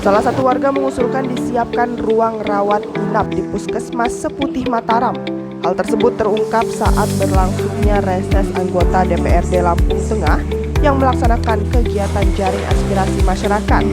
Salah satu warga mengusulkan disiapkan ruang rawat inap di Puskesmas Seputih Mataram. Hal tersebut terungkap saat berlangsungnya reses anggota DPRD Lampung Tengah yang melaksanakan kegiatan jaring aspirasi masyarakat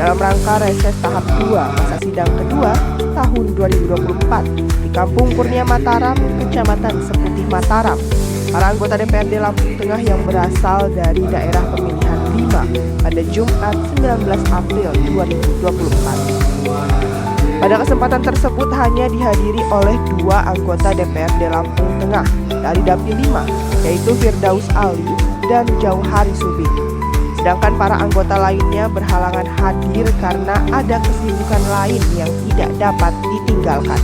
dalam rangka reses tahap 2 masa sidang kedua tahun 2024 di Kampung Kurnia Mataram, Kecamatan Seputih Mataram. Para anggota DPRD Lampung Tengah yang berasal dari daerah pemilihan 5 pada Jumat 19 April 2024. Pada kesempatan tersebut hanya dihadiri oleh 2 anggota DPRD Lampung Tengah dari Dapil 5, yaitu Firdaus Ali dan Jauhari Subing. Sedangkan para anggota lainnya berhalangan hadir karena ada kesibukan lain yang tidak dapat ditinggalkan.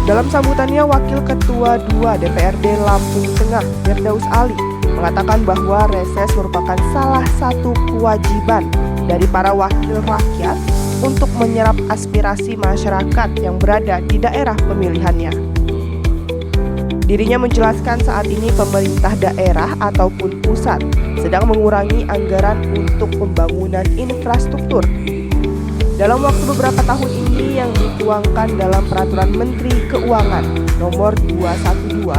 Dalam sambutannya, Wakil Ketua 2 DPRD Lampung Tengah, Firdaus Ali, mengatakan bahwa reses merupakan salah satu kewajiban dari para wakil rakyat untuk menyerap aspirasi masyarakat yang berada di daerah pemilihannya. Dirinya menjelaskan saat ini pemerintah daerah ataupun pusat sedang mengurangi anggaran untuk pembangunan infrastruktur. Dalam waktu beberapa tahun ini yang dituangkan dalam Peraturan Menteri Keuangan Nomor 212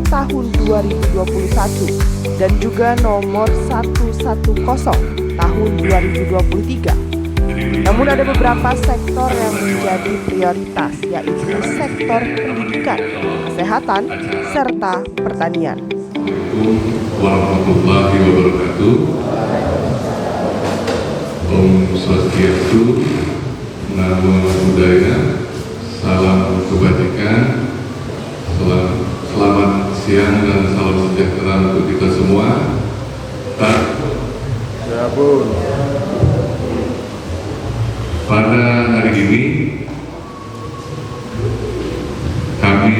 Tahun 2021 dan juga Nomor 110 Tahun 2023. Namun ada beberapa sektor yang menjadi prioritas, yaitu sektor pendidikan, kesehatan, serta pertanian. Assalamualaikum warahmatullahi wabarakatuh. Om Swastiastu, Namo Buddhaya, salam kebajikan, selamat siang dan salam sejahtera untuk kita semua. Pada hari ini kami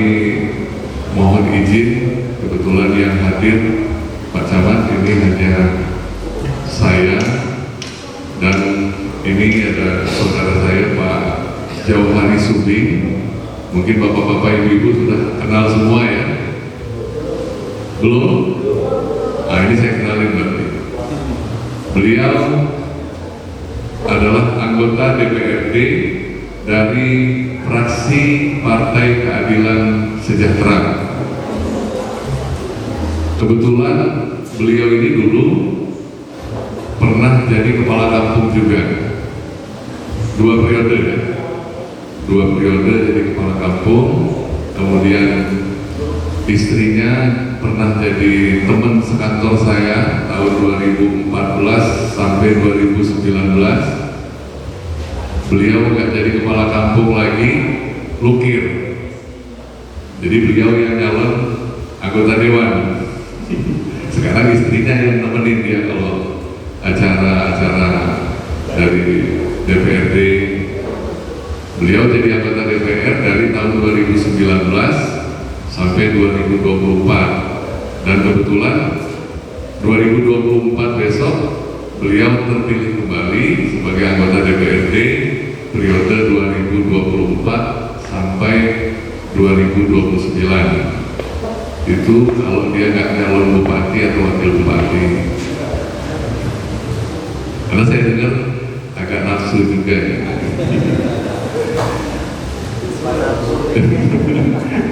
mohon izin, kebetulan yang hadir Pak Camat ini hanya saya dan ini ada saudara saya Pak Jauhari Subing. Mungkin bapak-bapak ibu-ibu sudah kenal semua ya? Belum? Nah ini saya kenalin berarti. Beliau adalah anggota DPRD dari fraksi Partai Keadilan Sejahtera. Kebetulan beliau ini dulu pernah jadi kepala kampung juga, 2 periode ya, 2 periode jadi kepala kampung. Kemudian istrinya pernah jadi teman sekantor saya tahun 2014 sampai 2019. Beliau nggak jadi kepala kampung lagi, lukir. Jadi beliau yang nyalon anggota dewan. Sekarang istrinya yang nemenin dia kalau acara-acara dari DPRD Beliau jadi anggota DPR dari tahun 2019 sampai 2024, dan kebetulan 2024 besok beliau terpilih kembali sebagai anggota DPRD periode 2024 sampai 2029. Itu kalau dia nggak calon bupati atau wakil bupati. Karena saya dengar agak nafsu juga ya.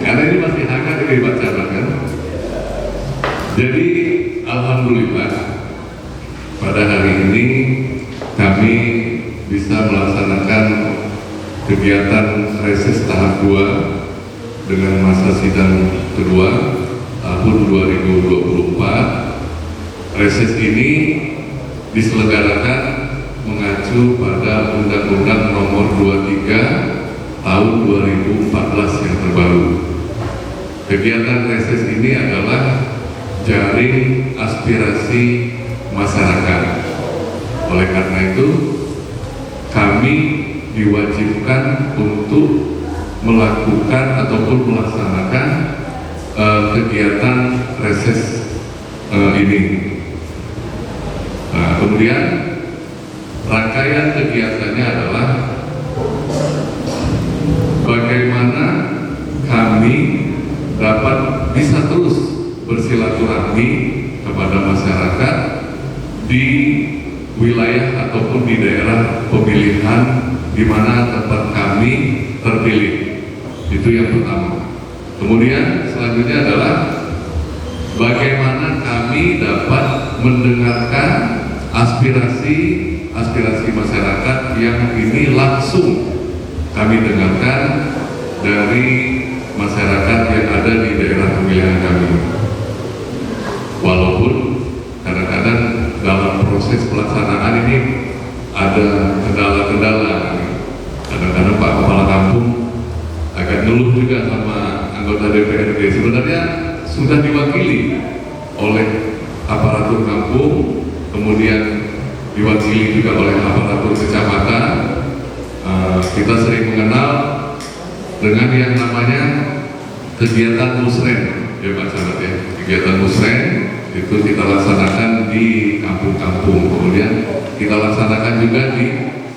Karena ini masih hangat ini Pak Camat kan. Jadi alhamdulillah pada hari ini kami bisa melaksanakan kegiatan reses tahap 2 dengan masa sidang kedua tahun 2024. Reses ini diselenggarakan mengacu pada Undang-Undang Nomor 23 tahun 2014 yang terbaru. Kegiatan reses ini adalah jaring aspirasi masyarakat. Oleh karena itu, kami diwajibkan untuk melakukan ataupun melaksanakan kegiatan reses ini. Nah, kemudian rangkaian kegiatannya adalah bagaimana kami dapat bisa terus bersilaturahmi kepada masyarakat di wilayah ataupun di daerah pemilihan di mana tempat kami terpilih. Itu yang pertama. Kemudian selanjutnya adalah bagaimana kami dapat mendengarkan aspirasi masyarakat yang ini langsung kami dengarkan dari masyarakat yang ada di daerah pemilihan kami. Walaupun kadang-kadang dalam proses pelaksanaan ini ada kendala-kendala. Kadang-kadang Pak Kepala Kampung agak ngeluh juga sama anggota DPRD. Sebenarnya sudah diwakili oleh aparatur kampung, kemudian diwakili juga oleh aparatur kecamatan. Kita sering mengenal dengan yang namanya kegiatan musren, ya Pak Camat ya. Kegiatan musren itu kita laksanakan di kampung-kampung, kemudian kita laksanakan juga di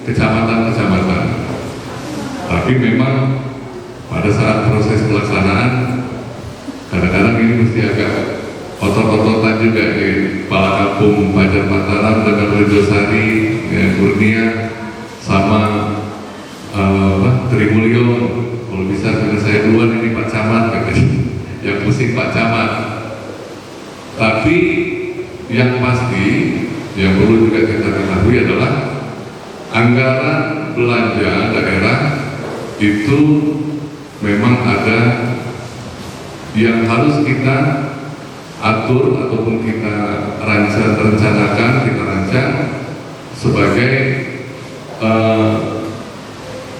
kecamatan-kecamatan. Tapi memang pada saat proses pelaksanaan kadang-kadang ini mesti agak otot-ototan juga di Kepala Kampung Pajar Mataram dengan Rejosari, ya, Kurnia sama Trimulyo. Kalau bisa dengan saya duluan ini Pak Camat, yang pusing Pak Camat. Tapi yang pasti yang perlu juga kita ketahui adalah anggaran belanja daerah itu memang ada yang harus kita atur ataupun kita rencanakan, kita rancang sebagai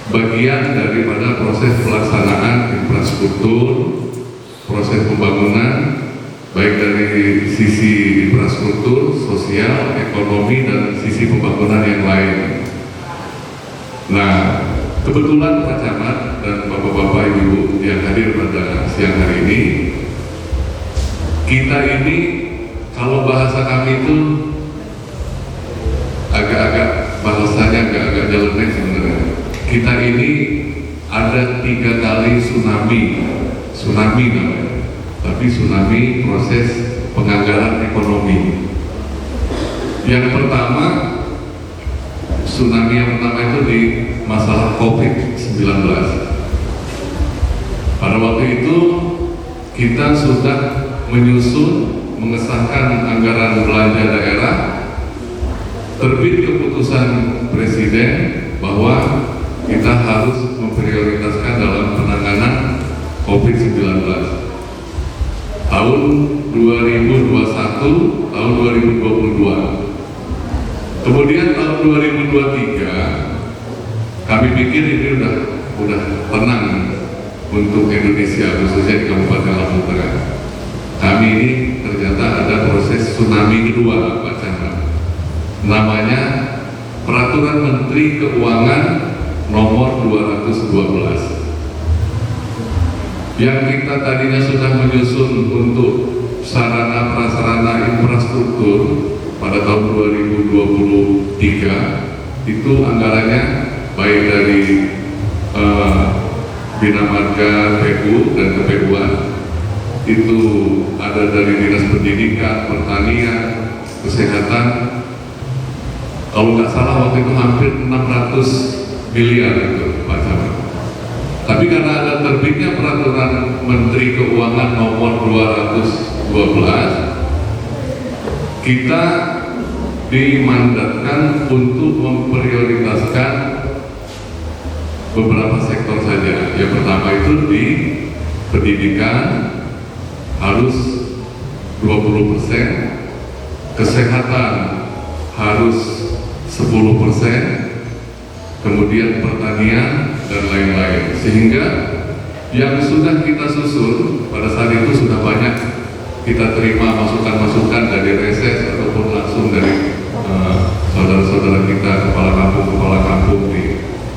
bagian daripada proses pelaksanaan infrastruktur, proses pembangunan, baik dari sisi infrastruktur, sosial, ekonomi, dan sisi pembangunan yang lain. Nah, kebetulan Pak Camat dan Bapak-Bapak Ibu yang hadir pada siang hari ini, kita ini kalau bahasa kami itu agak-agak bahasanya agak-agak nyeleneh sebenarnya. Kita ini ada 3 kali tsunami namanya, tapi tsunami proses penganggaran ekonomi. Yang pertama, tsunami yang pertama itu di masalah COVID-19. Pada waktu itu kita sudah menyusun, mengesahkan anggaran belanja daerah, terbit keputusan Presiden bahwa kita harus memprioritaskan dalam penanganan COVID-19 tahun 2021, tahun 2022. Kemudian tahun 2023 kami pikir ini udah tenang untuk Indonesia, khususnya di Kabupaten Lampung Tengah. Kami ini ternyata ada proses tsunami kedua, Pak Camat. Namanya Peraturan Menteri Keuangan nomor 212. Yang kita tadinya sudah menyusun untuk sarana prasarana infrastruktur pada tahun 2023 itu anggarannya baik dari Bina Marga, PU dan KPU-an itu ada dari Dinas Pendidikan, Pertanian, Kesehatan. Kalau nggak salah waktu itu hampir 600 miliar itu Pak Camat. Tapi karena ada terbitnya peraturan Menteri Keuangan nomor 212, kita dimandatkan untuk memprioritaskan beberapa sektor saja. Yang pertama itu di pendidikan harus 20%, kesehatan harus 10%, kemudian pertanian dan lain-lain. Sehingga yang sudah kita susun pada saat itu sudah banyak kita terima masukan-masukan dari reses ataupun langsung dari saudara-saudara kita kepala kampung di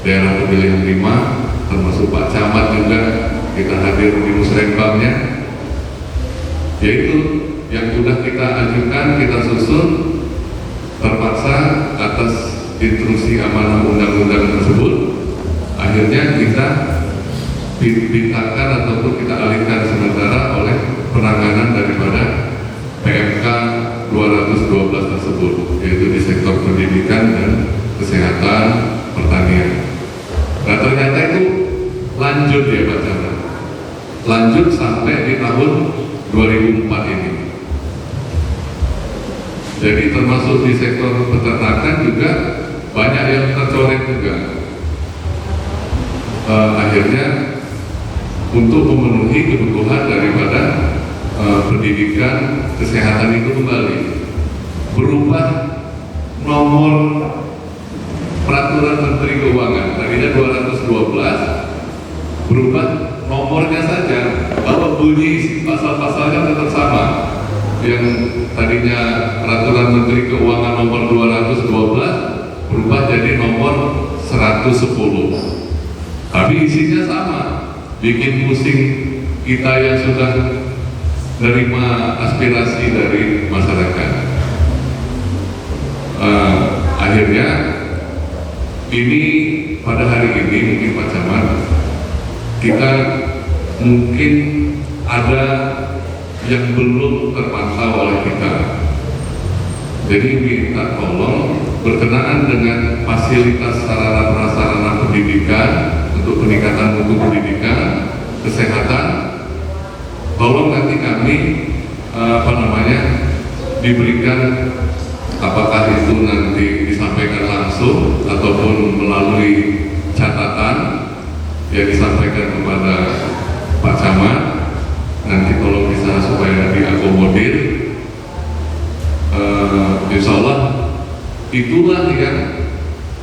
daerah pemilihan 5, termasuk Pak Camat juga kita hadir di musrenbangnya. Yaitu yang sudah kita ajukan, kita susun, terpaksa atas instruksi amanah undang-undang tersebut, akhirnya kita bintangkan ataupun kita alihkan sementara oleh penanganan daripada PMK 212 tersebut, yaitu di sektor pendidikan dan kesehatan, pertanian. Nah ternyata itu lanjut ya Pak Camat, lanjut sampai di tahun 2004 ini. Jadi termasuk di sektor peternakan juga banyak yang tercoret juga. Akhirnya untuk memenuhi kebutuhan daripada pendidikan kesehatan itu kembali berubah nomor peraturan Menteri Keuangan tadinya 212 berubah nomornya saja, bahwa bunyi pasal-pasalnya tetap sama. Yang tadinya peraturan Menteri Keuangan nomor 212 berubah jadi nomor 110. Tapi isinya sama, bikin pusing kita yang sudah menerima aspirasi dari masyarakat. Akhirnya ini pada hari ini mungkin Pak Camat, kita mungkin ada yang belum terpantau oleh kita. Jadi minta tolong berkenaan dengan fasilitas sarana prasarana pendidikan untuk peningkatan mutu pendidikan, kesehatan, tolong nanti kami diberikan, apakah itu nanti disampaikan langsung ataupun melalui catatan yang disampaikan kepada Pak Camat. Nanti tolong bisa supaya diakomodir. Insya Allah itulah yang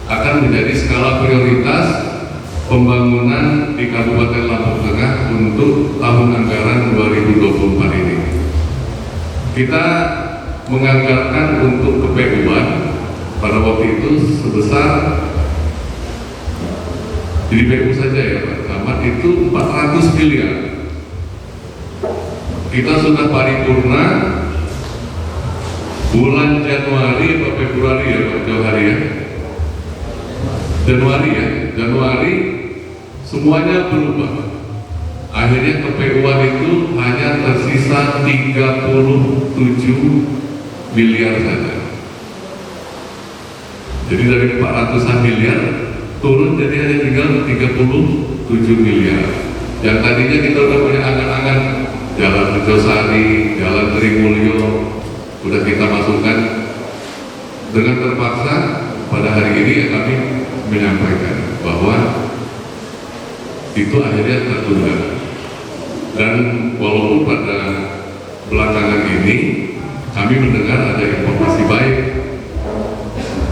akan menjadi skala prioritas pembangunan di Kabupaten Lampung Tengah untuk tahun anggaran 2024 ini. Kita menganggarkan untuk KPU-an pada waktu itu sebesar di PU saja ya Pak Camat itu 400 miliar. Kita sudah paripurna bulan Januari atau Februari ya Pak Johari ya. Januari semuanya berubah. Akhirnya KPU-an itu hanya tersisa 37 miliar saja. Jadi dari 400-an miliar turun jadi hanya tinggal 37 miliar. Yang tadinya kita udah punya angan-angan Jalan Rejosari, Jalan Trimulyo udah kita masukkan. Dengan terpaksa pada hari ini ya kami menyampaikan bahwa itu akhirnya tertunda. Dan walaupun pada belakangan ini kami mendengar ada informasi baik,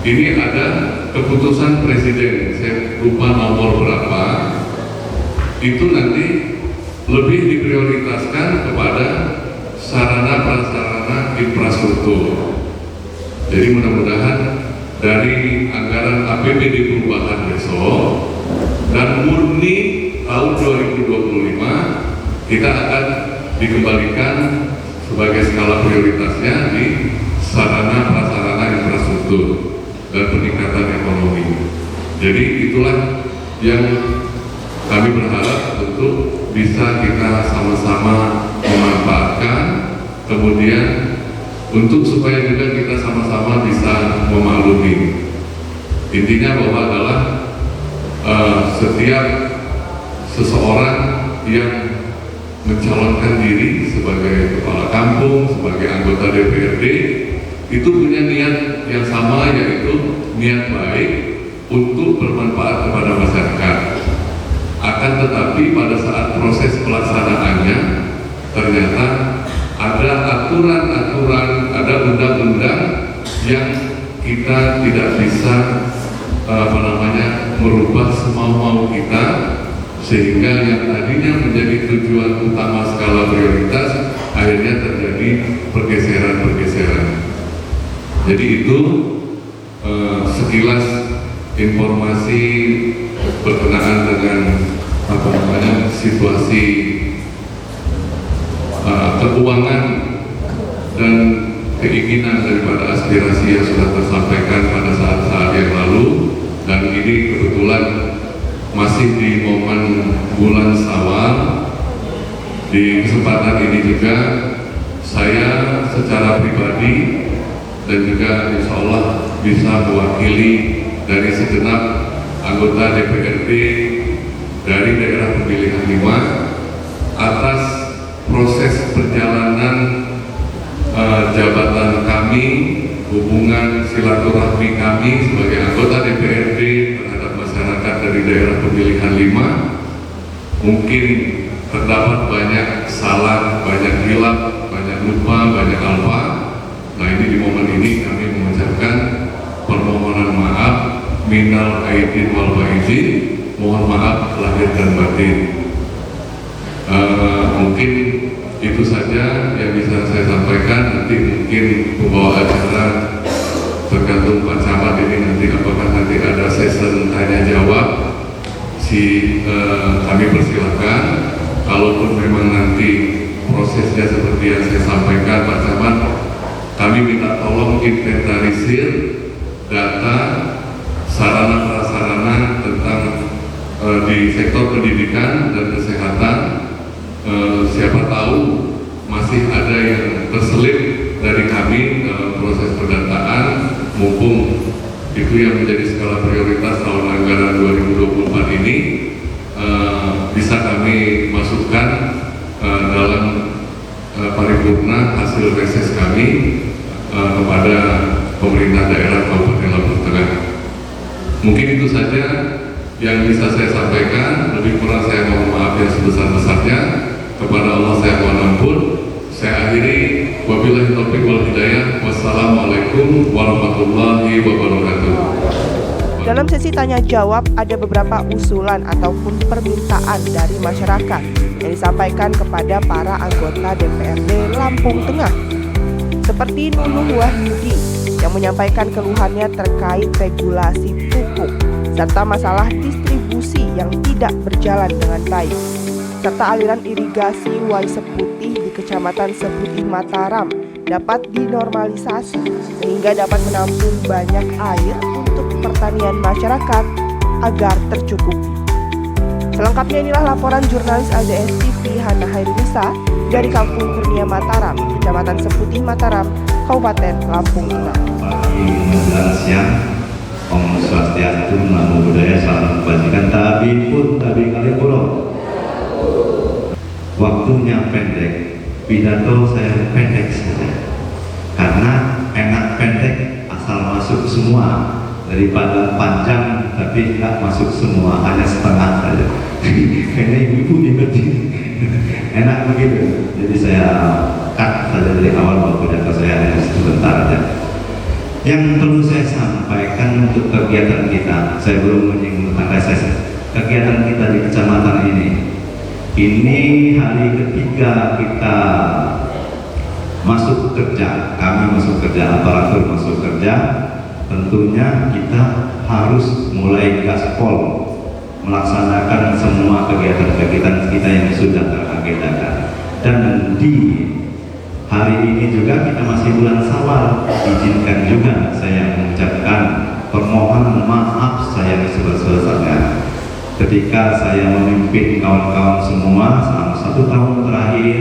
ini ada keputusan Presiden, saya lupa nomor berapa, itu nanti lebih diprioritaskan kepada sarana prasarana infrastruktur. Jadi mudah-mudahan dari anggaran APBD perubahan besok dan murni tahun 2025 kita akan dikembalikan sebagai skala prioritasnya di sarana prasarana infrastruktur dan peningkatan ekonomi. Jadi itulah yang kami berharap tentu bisa kita sama-sama memanfaatkan, kemudian untuk supaya juga kita sama-sama bisa memaklumi. Intinya bahwa adalah setiap seseorang yang mencalonkan diri sebagai kepala kampung, sebagai anggota DPRD, itu punya niat yang sama, yaitu niat baik untuk bermanfaat kepada masyarakat. Akan tetapi pada saat proses pelaksanaannya ternyata ada aturan-aturan, ada undang-undang yang kita tidak bisa merubah semau-mau kita, sehingga yang tadinya menjadi tujuan utama skala prioritas akhirnya terjadi pergeseran-pergeseran. Jadi itu sekilas informasi berkenaan dengan situasi keuangan dan keinginan daripada aspirasi yang sudah tersampaikan pada saat-saat yang lalu, dan ini kebetulan masih di momen bulan Syawal. Di kesempatan ini juga saya secara pribadi dan juga insya Allah bisa mewakili dari segenap anggota DPRD dari daerah pemilihan 5 atas proses perjalanan jabatan kami, hubungan silaturahmi kami sebagai anggota DPRD terhadap masyarakat dari daerah pemilihan 5. Mungkin terdapat banyak salah, banyak hilaf, banyak lupa, banyak alfa. Nah, ini di momen ini kami mengucapkan permohonan maaf, minal aidin wal faizin, mohon maaf lahir dan batin. Mungkin itu saja yang bisa saya sampaikan. Nanti mungkin pembawa acara tergantung Pak Camat ini nanti apakah nanti ada sesi tanya jawab, kami persilakan. Kalaupun memang nanti prosesnya seperti yang saya sampaikan Pak Camat, kami minta tolong inventarisir data sarana prasarana tentang di sektor pendidikan dan kesehatan. Siapa tahu masih ada yang terselip dari kami dalam proses pendataan, mumpung itu yang menjadi skala prioritas tahun anggaran 2024 ini bisa kami masukkan dalam paripurna hasil reses kami kepada pemerintah daerah Kabupaten Lampung Tengah. Mungkin itu saja yang bisa saya sampaikan. Lebih kurang saya mohon maaf yang sebesar-besarnya. Kepada Allah saya mohon ampun. Saya akhiri, wabillahi taufiq wal hidayah. Wassalamualaikum warahmatullahi wabarakatuh. Dalam sesi tanya jawab ada beberapa usulan ataupun permintaan dari masyarakat yang disampaikan kepada para anggota DPRD Lampung Tengah. Seperti Nunu Wahyudi yang menyampaikan keluhannya terkait regulasi pupuk serta masalah distribusi yang tidak berjalan dengan baik, serta aliran irigasi Wai Seputih di Kecamatan Seputih Mataram dapat dinormalisasi sehingga dapat menampung banyak air untuk pertanian masyarakat agar tercukupi. Selengkapnya inilah laporan jurnalis LDS TV Hana Hairunisa dari Kampung Kurnia Mataram, Kecamatan Seputih Mataram, Kabupaten Lampung Tengah. Pagi menjelang siang, Om Swastiastu, Namo Buddhaya, salam kebajikan, tabi pun tabi kali pulau. Waktunya pendek, pidato saya pendek saja, karena enak pendek asal masuk semua, daripada panjang tapi nggak masuk semua, hanya setengah saja. Karena ibu dimengerti, enak begitu. Jadi saya cut saja dari awal bahwa pidato saya hanya sebentar saja. Yang perlu saya sampaikan untuk kegiatan kita, saya belum menyinggung tentang reses. Kegiatan kita di kecamatan ini hari ketiga kita masuk kerja, kami masuk kerja, aparatur masuk kerja. Tentunya kita harus mulai gaspol melaksanakan semua kegiatan-kegiatan kita yang sudah teragendakan. Dan di hari ini juga kita masih bulan Syawal, izinkan juga saya mengucapkan permohonan maaf saya sebesar-besarnya ketika saya memimpin kawan-kawan semua selama 1 tahun terakhir,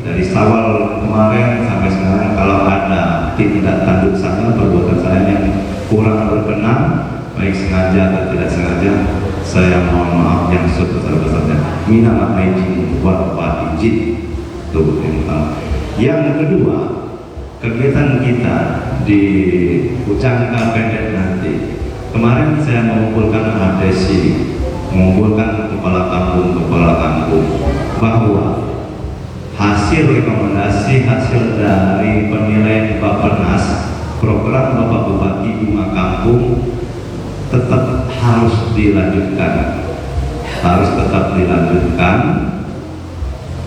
dari Syawal kemarin sampai sekarang, kalau ada tindak tanduk saya, perbuatan saya yang kurang berkenan, baik sengaja atau tidak sengaja, saya mohon maaf yang sebesar-besarnya. Minal aidin wal faizin. Itu yang pertama. Yang kedua, kegiatan kita di Jangka pendek nanti. Kemarin saya mengumpulkan adesi, mengumpulkan kepala kampung bahwa hasil rekomendasi, hasil dari penilaian Bappenas, program Bapak Bupati 5 kampung tetap harus dilanjutkan,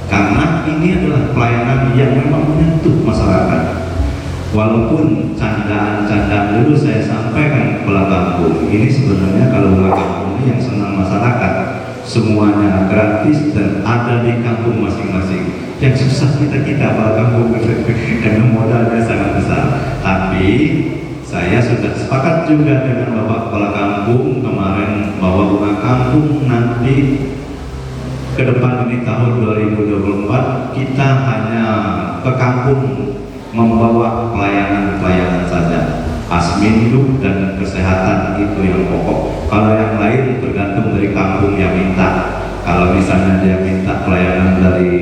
karena ini adalah pelayanan yang memang menyentuh masyarakat. Walaupun candaan-candaan dulu saya sampaikan kepala kampung, ini sebenarnya kalau kepala kampung ini yang senang masyarakat, semuanya gratis dan ada di kampung masing-masing. Yang susah kita kepala kampung karena modalnya sangat besar. Tapi saya sudah sepakat juga dengan Bapak Kepala Kampung kemarin bahwa kepala kampung nanti ke depan ini tahun 2024 kita hanya ke kampung membawa pelayanan saja, asminduk dan kesehatan itu yang pokok. Kalau yang lain tergantung dari kampung yang minta. Kalau misalnya dia minta pelayanan dari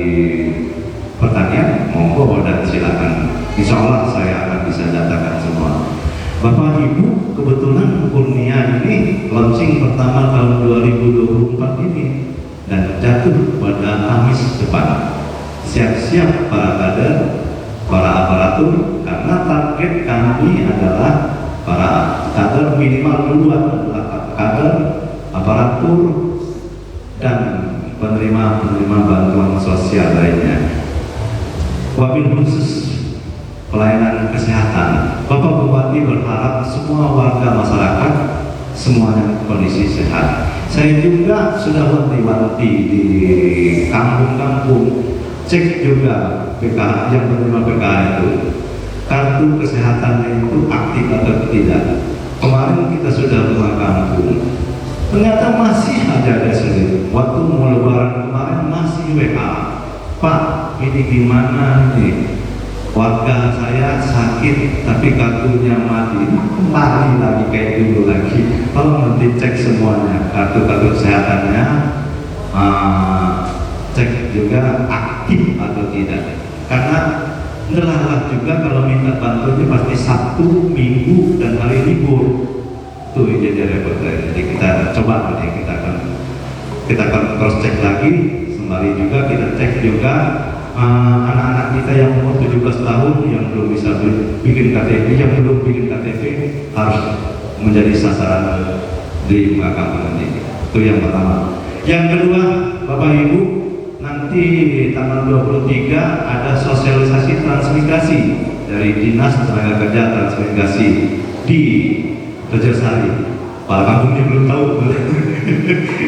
pertanian, monggo dan silakan. Insya Allah saya akan bisa datakan semua. Bapak Ibu, kebetulan Kurnia ini launching pertama tahun 2024 ini dan jatuh pada Kamis depan. Siap-siap para kader, para aparatur, karena target kami adalah para kader minimal duluan adalah kader, aparatur, dan penerima bantuan sosial lainnya. Wabil khusus pelayanan kesehatan, Bapak Bupati berharap semua warga masyarakat semuanya kondisi sehat. Saya juga sudah wanti-wanti di kampung-kampung, cek juga PKH yang menerima PKH itu kartu kesehatannya itu aktif atau tidak. Kemarin kita sudah buka kampung, ternyata masih aja ada sulit. Waktu mau lebaran kemarin masih WA, Pak ini gimana nih, warga saya sakit tapi kartunya mati, kembali lagi kayak dulu lagi. Kalau nanti cek semuanya kartu-kartu kesehatannya, cek juga aktif atau tidak, karena nelalah juga kalau minta bantuan pasti Sabtu, Minggu dan hari libur tuh jadi repot. Jadi kita coba nanti kita akan cross check lagi, sembari juga kita cek juga anak-anak kita yang umur 17 tahun yang belum bisa bikin KTP, yang belum bikin KTP harus menjadi sasaran di kampung ini. Itu yang pertama. Yang kedua, Bapak Ibu, nanti tanggal 23 ada sosialisasi transmigrasi dari Dinas Tenaga Kerja Transmigrasi di Rejasari. Pak kampungnya belum tahu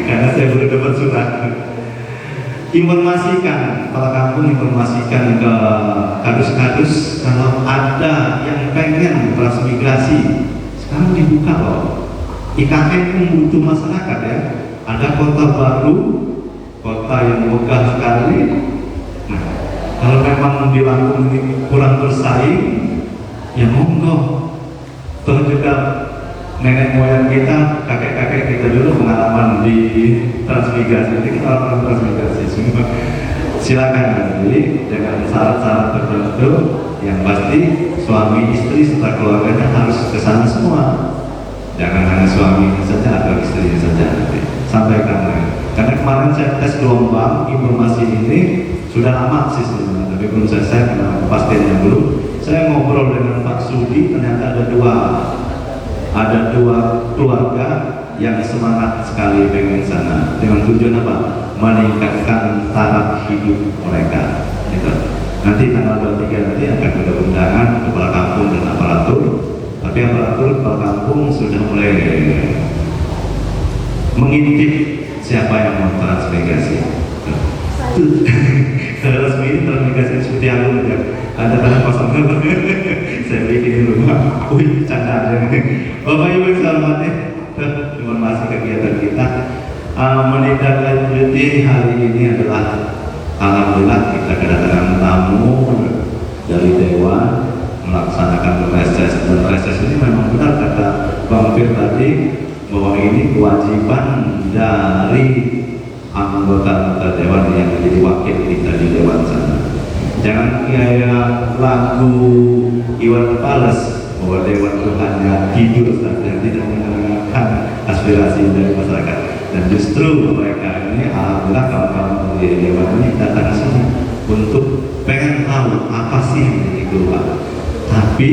karena saya belum dapat surat. Informasikan, Kepala Kampung informasikan ke kadus-kadus kalau ada yang pengen transmigrasi. Sekarang dibuka loh. IKN pun butuh masyarakat ya. Ada kota baru, kota yang megah sekali. Nah, kalau memang di Lampung ini kurang bersaing, ya monggo. Toh juga nenek moyang kita, kakek-kakek kita dulu pengalaman di transmigrasi, jadi kita lakukan transmigrasi semua. Silakan, jadi dengan syarat-syarat tertentu yang pasti suami istri serta keluarganya harus ke sana semua. Jangan hanya suaminya saja atau istrinya saja nanti. Sampaikan. Karena kemarin saya tes gelombang informasi ini sudah lama sih sebenarnya, tapi belum selesai karena kepastiannya belum. Saya ngobrol dengan Pak Sudi, ternyata ada dua keluarga yang semangat sekali pengen sana dengan tujuan apa? Meningkatkan taraf hidup mereka. Gitu. Nanti tanggal 23 nanti akan ada undangan kepala kampung dan aparatur. Tapi aparatur kepala kampung sudah mulai mengintip siapa yang mau transmigrasi? Kalau resmi ini transmigrasi seperti apa? Ada tanah kosong. Saya bikin rumah. Wih, canda aja. Bapak Ibu yang saya hormati, informasi kegiatan kita menindaklanjuti hari ini adalah alhamdulillah kita kedatangan tamu dari Dewan melaksanakan reses, dan reses ini memang benar kata Bang Fir tadi bahwa ini kewajiban dari anggota Dewan yang menjadi wakil kita di Dewan sana. Jangan kayak lagu Iwan Fals bahwa Dewan itu hanya tidur saja, tidak mendengarkan aspirasi dari masyarakat. Dan justru mereka ini alhamdulillah kawan-kawan di Dewan ini datang ke sini untuk pengen tahu apa sih yang menjadi keluhan. Tapi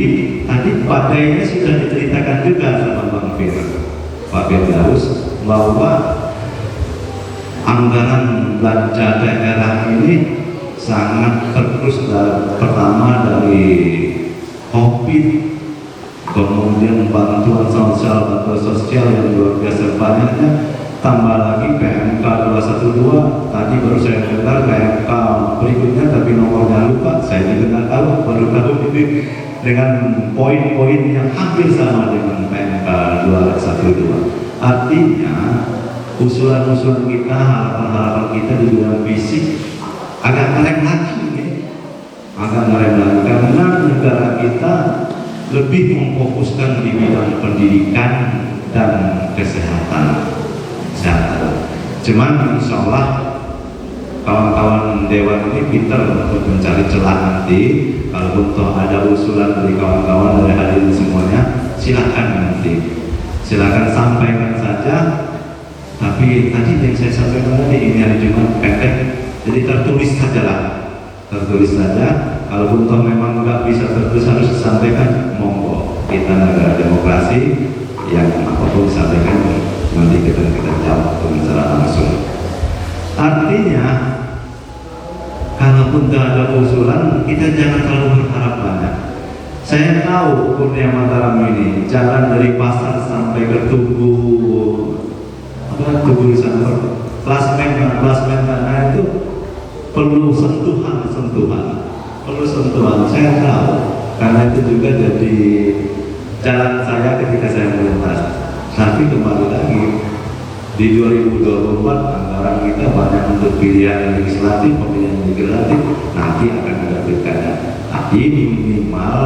tadi badainya sudah diceritakan juga sama Bang Fir, Pak Firdaus, bahwa anggaran belanja daerah ini sangat terus pertama dari COVID, kemudian bantuan sosial yang luar biasa banyaknya, tambah lagi PMK 212. Tadi baru saya dengar PMK berikutnya tapi nomornya lupa, saya juga nggak tahu, baru tahu ini dengan poin-poin yang hampir sama dengan PMK 212. Artinya usulan-usulan kita, harapan-harapan kita di bidang fisik agak ngerem lagi ya. Agak ngerem lagi karena negara kita lebih memfokuskan di bidang pendidikan dan kesehatan. Cuman insya Allah kawan-kawan Dewan ini pintar untuk mencari celah nanti. Kalau toh ada usulan dari kawan-kawan dari hadirin semuanya, silakan nanti, silakan sampaikan saja. Tapi tadi yang saya sampaikan tadi ini hari Jumat pendek, jadi tertulis saja lah, tertulis saja. Kalau toh memang nggak bisa tertulis harus disampaikan, monggo, kita negara demokrasi yang apapun disampaikan nanti kita jawab dengan secara langsung. Artinya kalaupun tidak ada usulan, kita jangan terlalu berharap banyak. Saya tahu Kurnia Mataram ini jalan dari pasar sampai ke Tugu sana, klasmen tanah itu perlu sentuhan. Saya tahu karena itu juga jadi jalan saya ketika saya melintas. Tapi kembali lagi di 2024 anggaran kita banyak untuk pilihan legislatif, pemilihan legislatif, nanti akan ada pilkada. Tapi minimal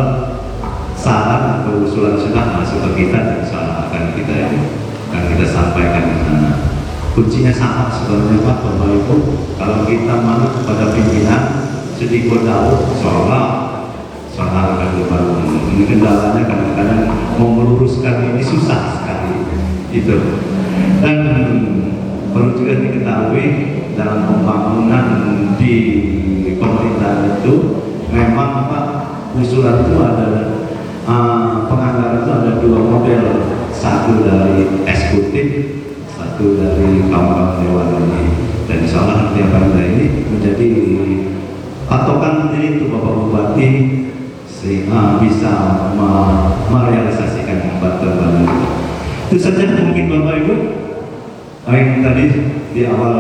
saran atau usulan sudah masuk ke kita dan salah akan kita sampaikan di sana. Kuncinya sama sebenarnya Pak Bapak Ibu. Kalau kita manut kepada pimpinan sedikit tahu soal akan dibangun. Ini kendalanya kadang-kadang mau meluruskan ini susah sekali itu. Dan perlu juga diketahui dalam pembangunan di pemerintahan itu memang Pak usulan itu ada penganggaran itu ada dua model, satu dari eksekutif, satu dari kawan-kawan Dewan ini. Dan insya Allah nanti akan ini menjadi patokan sendiri itu Bapak Bupati bisa merealisasikan bantuan itu. Itu saja mungkin Bapak Ibu. Yang tadi di awal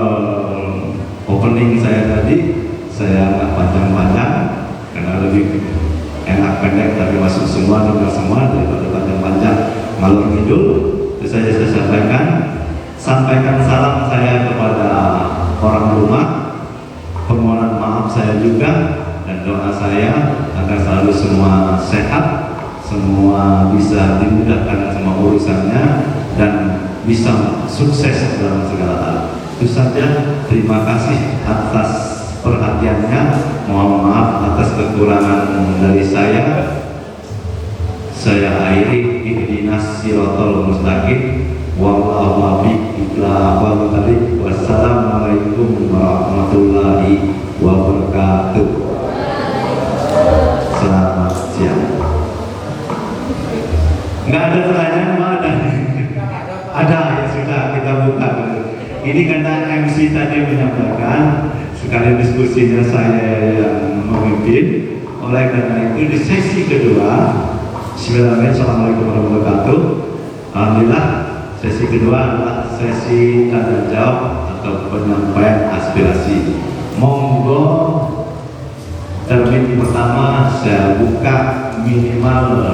opening saya tadi saya nggak panjang-panjang karena lebih enak pendek tapi masuk semua, dengar semua daripada panjang-panjang ngalor ngidul. Itu saja saya sampaikan salam saya kepada orang rumah, permohonan maaf saya juga, dan doa saya agar selalu semua sehat, semua bisa dimudahkan semua urusannya dan bisa sukses dalam segala hal. Itu saja, terima kasih atas perhatiannya. Mohon maaf atas kekurangan dari saya. Saya akhiri, ihdinas siratal mustaqim, wallahu a'lam bishawab. Wassalamualaikum warahmatullahi wabarakatuh. Selamat siang. Nggak ada pertanyaan, ada ya sudah kita buka dulu. Ini karena MC tadi menyampaikan, sekali diskusinya saya yang memimpin. Oleh karena itu di sesi kedua, Bismillahirrahmanirrahim, Assalamualaikum warahmatullahi wabarakatuh. Alhamdulillah Sesi kedua adalah sesi tanya jawab atau penyampaian aspirasi. Monggo, termin pertama saya buka minimal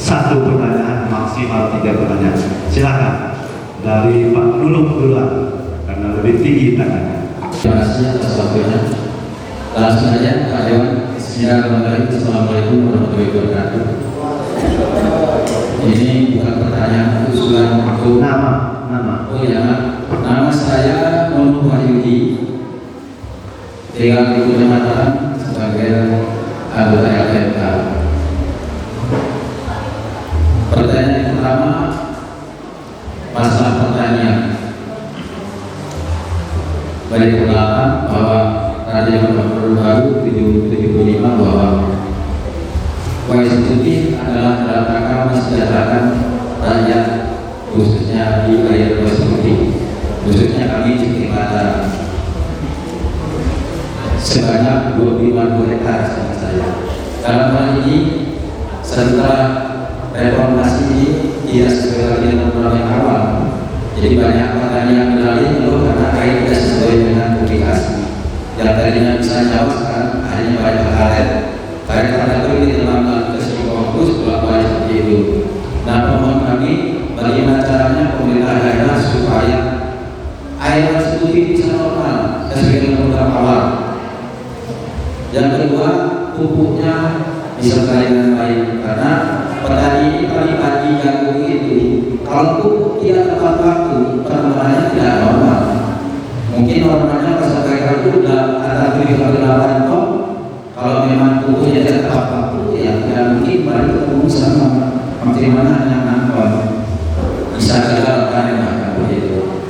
1 pertanyaan, maksimal 3 pertanyaan. Silakan dari Pak Nulung duluan karena lebih tinggi tangannya. Terima kasih atas waktunya. Langsung saja Pak Dewan. Bismillahirrahmanirrahim. Assalamualaikum warahmatullahi wabarakatuh. Ini bukan pertanyaan usulan untuk Nama. Oh ya, nama saya Nur Wahyudi, tinggal di Kecamatan sebagai anggota LPMK. Pertanyaan yang pertama, masalah pertanian. Bagi penelitian bahwa Radio Baru 775 bahwa Eksekutif adalah dalam rangka mensejahterakan rakyat, khususnya di wilayah eksekutif, khususnya kami di Kecamatan sebanyak 25 hektar sama saya. Dalam hal ini, setelah reformasi ini tidak sesuai lagi dengan program yang awal. Jadi banyak petani yang beralih lalu karena air tidak sesuai dengan publikasi. Yang tadinya bisa jauh sekarang akhirnya banyak karet. Karet itu dalam kesikokus berapa seperti itu. Nah, pemohon kami bagaimana caranya pemerintah daerah supaya air tersebut bisa normal sesuai dengan program awal. Yang kedua, pupuknya disertai dengan baik karena petani ini pagi-pagi jagung itu kalau pupuk tidak tepat waktu perkembangannya tidak normal. Mungkin normalnya pasal itu sudah antara 7-8 ton. Kalau memang pupuknya tidak tepat waktu, ya tidak mungkin balik ketemu sama bagaimana hanya 6 ton. Bisa dilakukan bahkan begitu.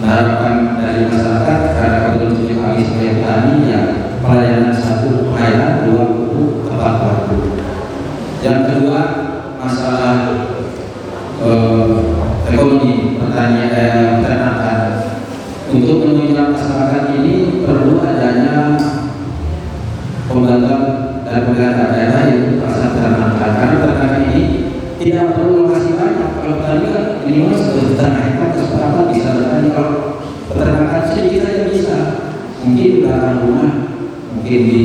Harapan dari masyarakat karena kebetulan tujuh kami sebagai petani ya pelayanan satu pelayanan, 2 pupuk tepat waktu. Yang kedua masalah ekonomi pertanian peternakan. Untuk menunjang masyarakat ini perlu adanya pembangunan dan pemerintah daerah yaitu pasar peternakan. Karena peternakan ini tidak perlu lokasi banyak. Kalau petani kan minimal 1 hektar kesempatan bisa bertani. Kalau peternakan sedikit saja bisa. Mungkin di belakang rumah, mungkin di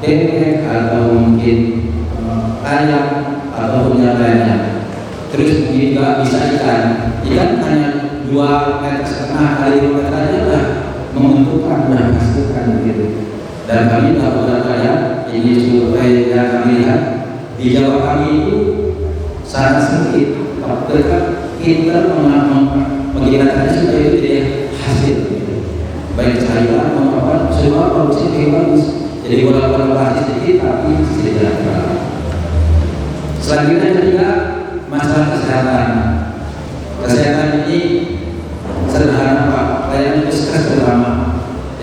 bebek atau mungkin ayam ataupun yang lainnya. Terus mungkin juga bisa ikan hanya 2,5 meter kali 2 meter aja lah menentukan dan menghasilkan begitu. Dan kami tahu beberapa ya, ini survei yang kami lihat di Jawa kami itu sangat sedikit. Mereka kita mengingatkan supaya itu dia hasil baik sayuran maupun semua produksi yang bagus. Jadi walaupun hasil sedikit tapi sejahtera. Selanjutnya juga masalah kesehatan. Kesehatan ini sederhana Pak, pelayanan puskesmas terutama.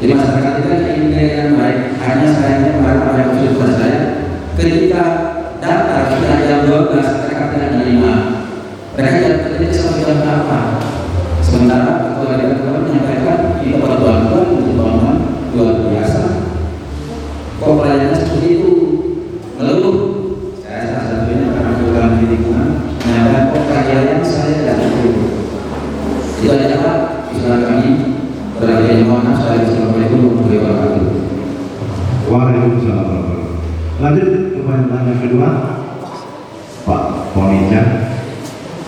Jadi masyarakat kita ingin yang baik. Hanya sayangnya para yang konsultan saya ketika data sudah jam 12 mereka tidak menerima. Mereka tidak terjadi sampai jam berapa. Sementara ketua DPR menyampaikan ini bantuan luar biasa. Kok pelayanan seperti itu? Mengeluh. Saya salah satunya karena program di lingkungan menyampaikan kok kajian saya tidak tahu. Itu aja Pak, istilah kami. Berarti mohon maaf, saya Assalamualaikum warahmatullahi wabarakatuh. Waalaikumsalam. Lanjut ke pertanyaan kedua, Pak Ponija.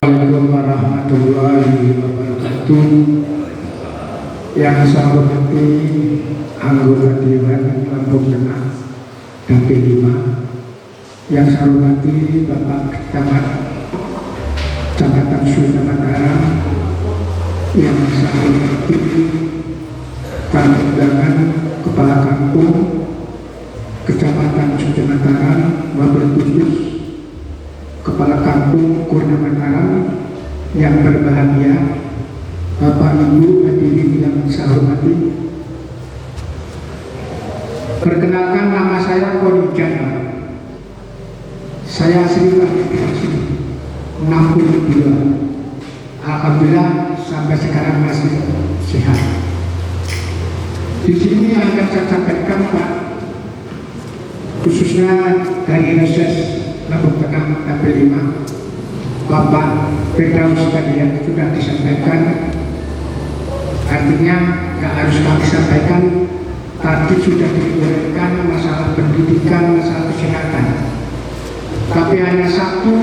Assalamualaikum warahmatullahi wabarakatuh. Yang saya hormati anggota Dewan Lampung Tengah Dapil 5. Yang saya hormati Bapak Camat Kecamatan Sumatera. Yang saya hormati tamu undangan Kepala Kampung Kecamatan Sumatera, wabil khusus Kepala Kampung Kurna Mataram yang berbahagia, Bapak Ibu hadirin yang saya hormati. Perkenalkan, nama saya Konijan. Saya asli Kalimantan 62. Alhamdulillah sampai sekarang masih sehat. Di sini yang akan saya sampaikan Pak, khususnya dari reses Lampung Tengah Dapil 5. Bapak Firdaus tadi yang sudah disampaikan, artinya nggak harus kami sampaikan, tadi sudah diuraikan masalah pendidikan, masalah kesehatan. Tapi hanya satu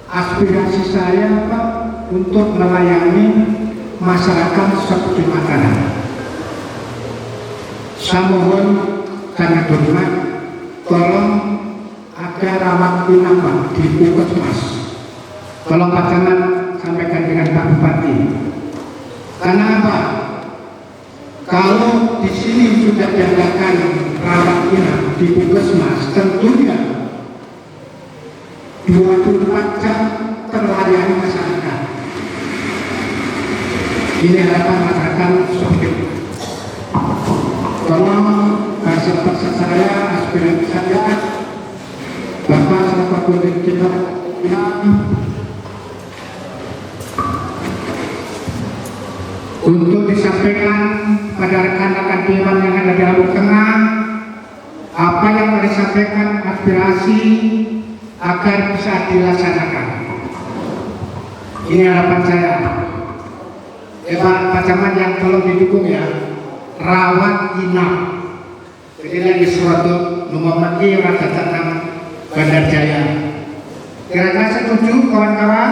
aspirasi saya Pak, untuk melayani masyarakat seperti makanan. Saya mohon sangat hormat, tolong ada rawat inap Pak di Puskesmas. Tolong Pak Camat sampaikan dengan Pak Bupati. Karena apa? Kalau di sini sudah diadakan rawat inap di Puskesmas, tentunya 24 jam terlayani masyarakat. Ini harapan masyarakat seperti itu. Tolong kasih pesan saya, aspirasi saya, Bapak selaku Gubernur kita untuk disampaikan pada rekan-rekan dewan yang ada di Lampung Tengah apa yang telah disampaikan aspirasi agar bisa dilaksanakan. Ini harapan saya. Pak Camat yang tolong didukung ya, rawat inap. Jadi lagi suatu nomor lagi rasa datang Bandar Jaya. Kira-kira setuju kawan-kawan?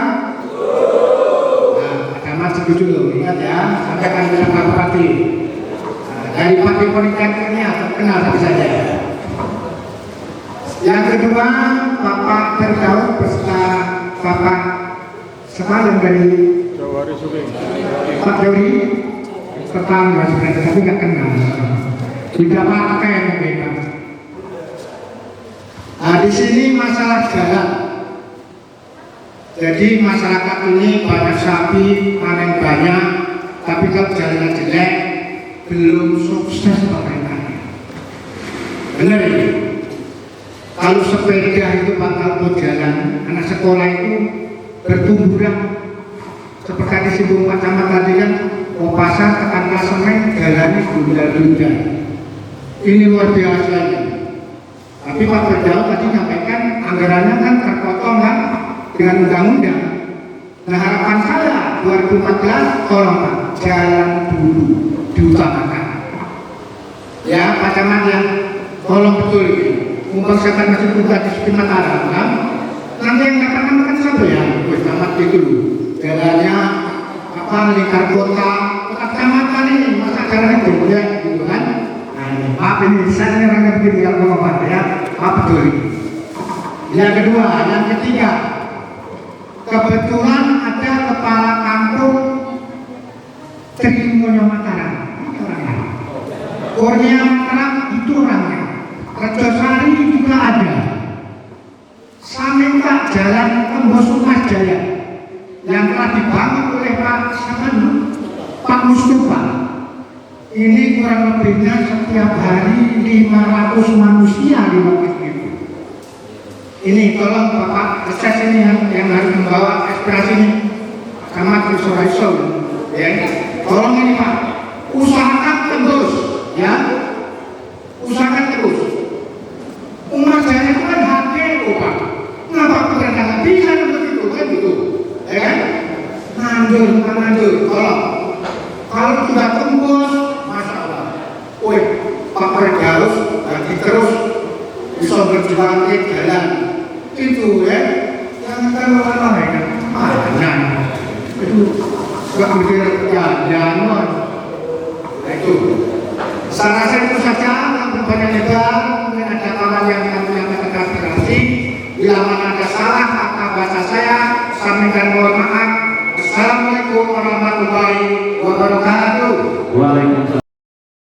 Nah, Pak Camat setuju loh, ingat ya, sampaikan dengan Pak Bupati. Dari Pak Politek ini terkenal tapi saja. Yang kedua, Bapak Firdaus beserta Bapak semalam dari Pak Dewi tetangga sebenarnya, tapi nggak kenal, tidak pakai mungkin. Nah di sini masalah jalan. Jadi masyarakat ini banyak sapi, panen banyak, tapi kalau jalannya jelek, belum sukses pemerintahnya. Benar ini. Kalau sepeda itu bakal jalan, anak sekolah itu bertumburan. Seperti disinggung Pak Camat tadi kan, mau pasar tekan klasemen, jalannya dunda-dunda. Ini luar biasa ya. Tapi Pak Firdaus tadi sampaikan anggarannya kan terpotong kan dengan undang-undang. Nah harapan saya 2014 tolong Pak, jalan dulu diutamakan. Ya Pak Camat yang tolong betul ini. Mumpung saya masih buka di Sukun Mataram kan, nanti yang dapat kan siapa ya? Wih Camat itu jalannya apa lingkar kota kecamatan ini, masa jalannya berbeda gitu kan? Nah ini Pak ini saya orangnya begini kalau ngomong ya, Pak betul. Yang kedua, yang ketiga, kebetulan ada kepala kampung Trimonyo Mataram, itu orangnya. Kurnia Mataram itu orangnya. Rejosari juga ada. Saya minta jalan Tembus Mas Jaya yang telah dibangun oleh Pak Mustafa. Ini kurang lebihnya setiap hari 500 manusia di lokasi itu. Ini tolong Bapak reses ini yang harus membawa aspirasi ini. Camat Iso, ya. Tolong ini Pak, usahakan tembus, ya. Usahakan terus. Umat saya itu kan haknya Pak. Kenapa pemerintah nggak bisa begitu kan gitu, ya kan? Nandur, tolong. Kalau sudah tembus, masya Allah. Wih, Pak Firdaus lagi terus bisa berjuang di jalan itu ya. Jangan terlalu lama ya. Mana? Itu nggak mikir jalan. Nah itu. Saya rasa itu saja. Banyak lebar. Mungkin ada kawan yang menyampaikan aspirasi. Bila mana ada salah kata bahasa saya minta mohon maaf. Assalamualaikum warahmatullahi wabarakatuh. Waalaikumsalam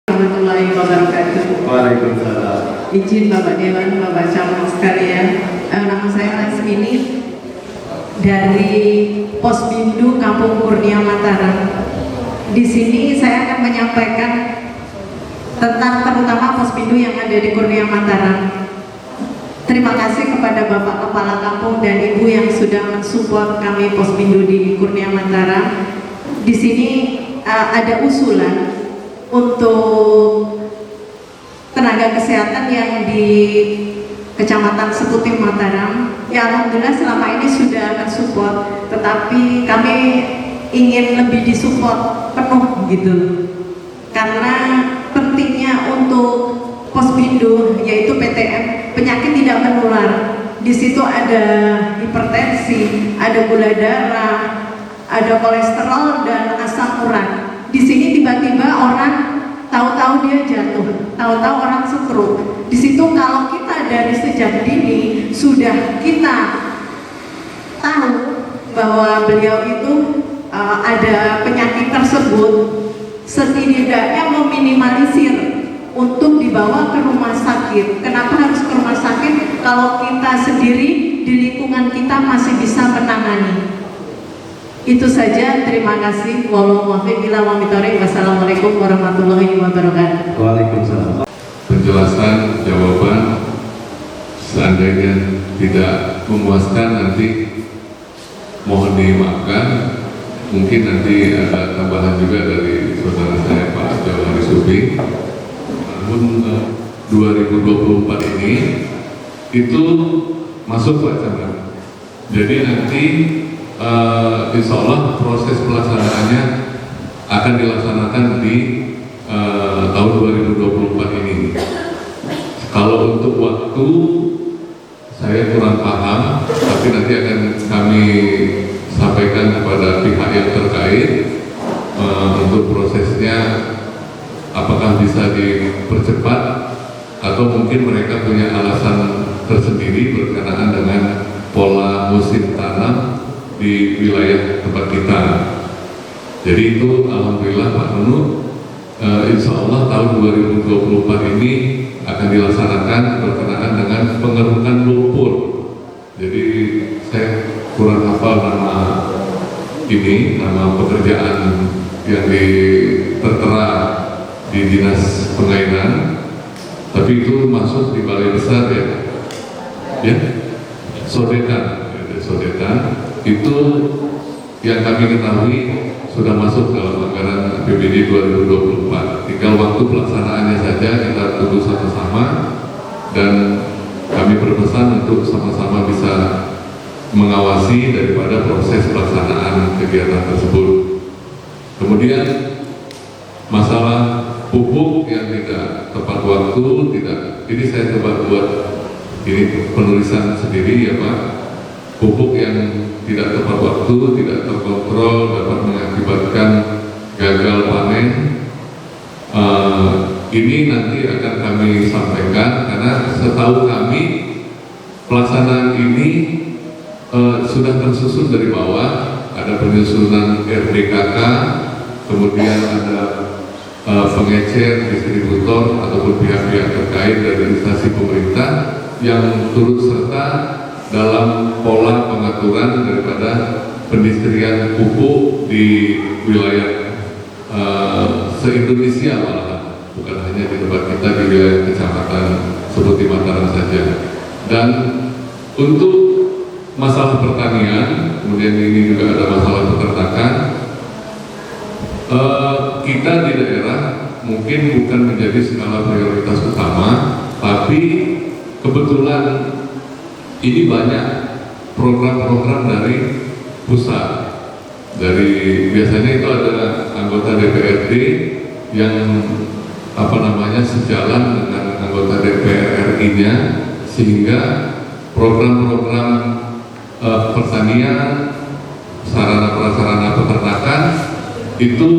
warahmatullahi wabarakatuh. Waalaikumsalam. Izin Bapak Dewan, Bapak Camat sekalian, nama saya Lasmini dari Posbindu Kampung Kurnia Mataram. Di sini saya akan menyampaikan tentang terutama Posbindu yang ada di Kurnia Mataram. Terima kasih kepada Bapak Kepala Kampung dan Ibu yang sudah mensupport kami Posbindu di Kurnia Mataram. Di sini ada usulan untuk tenaga kesehatan yang di Kecamatan Seputi Mataram. Ya alhamdulillah selama ini sudah mensupport, tetapi kami ingin lebih disupport penuh gitu. Karena pentingnya untuk Posbindu yaitu PTM, penyakit tidak menular. Di situ ada hipertensi, ada gula darah, ada kolesterol dan asam urat. Di sini tiba-tiba orang tahu-tahu dia jatuh, tahu-tahu orang stroke. Di situ kalau kita dari sejak dini sudah kita tahu bahwa beliau itu ada penyakit tersebut, setidaknya meminimalisir untuk dibawa ke rumah sakit. Kenapa harus ke rumah sakit kalau kita sendiri di lingkungan kita masih bisa menangani? Itu saja, terima kasih. Wassalamualaikum warahmatullahi wabarakatuh. Waalaikumsalam. Penjelasan, jawaban, seandainya tidak memuaskan nanti mohon dimaafkan. Mungkin nanti ada tambahan juga dari saudara saya Pak Jawahari Subi. Tahun 2024 ini itu masuk Pak Camat. Jadi nanti insya Allah proses pelaksanaannya akan dilaksanakan di tahun 2024 ini. Kalau untuk waktu saya kurang paham, tapi nanti akan kami sampaikan kepada pihak yang terkait untuk prosesnya, apakah bisa dipercepat atau mungkin mereka punya alasan tersendiri berkenaan dengan pola musim tanam di wilayah tempat kita. Jadi itu alhamdulillah Pak Nunu, insya Allah tahun 2024 ini akan dilaksanakan berkenaan dengan pengerukan lumpur. Jadi saya kurang hafal nama ini, nama pekerjaan yang tertera di Dinas Pengainan, tapi itu masuk di balai besar ya, Sodetan, itu yang kami ketahui sudah masuk dalam anggaran APBD 2024. Tinggal waktu pelaksanaannya saja kita tunggu sama-sama, dan kami berpesan untuk sama-sama bisa mengawasi daripada proses pelaksanaan kegiatan tersebut. Kemudian masalah pupuk yang tidak tepat waktu, ini saya coba buat ini penulisan sendiri ya Pak. Pupuk yang tidak tepat waktu, tidak terkontrol, dapat mengakibatkan gagal panen. Ini nanti akan kami sampaikan, karena setahu kami pelaksanaan ini sudah tersusun dari bawah. Ada penyusunan RDKK, kemudian ada pengecer, distributor ataupun pihak-pihak terkait dari instansi pemerintah yang turut serta dalam pola pengaturan daripada pendistribusian pupuk di wilayah se-Indonesia, malahan bukan hanya di tempat kita, di wilayah kecamatan Seputi Mataram saja. Dan untuk masalah pertanian, kemudian ini juga ada masalah peternakan, kita di daerah mungkin bukan menjadi skala prioritas utama, tapi kebetulan ini banyak program-program dari pusat. Biasanya itu ada anggota DPRD yang sejalan dengan anggota DPR RI-nya, sehingga program-program pertanian, sarana prasarana peternakan itu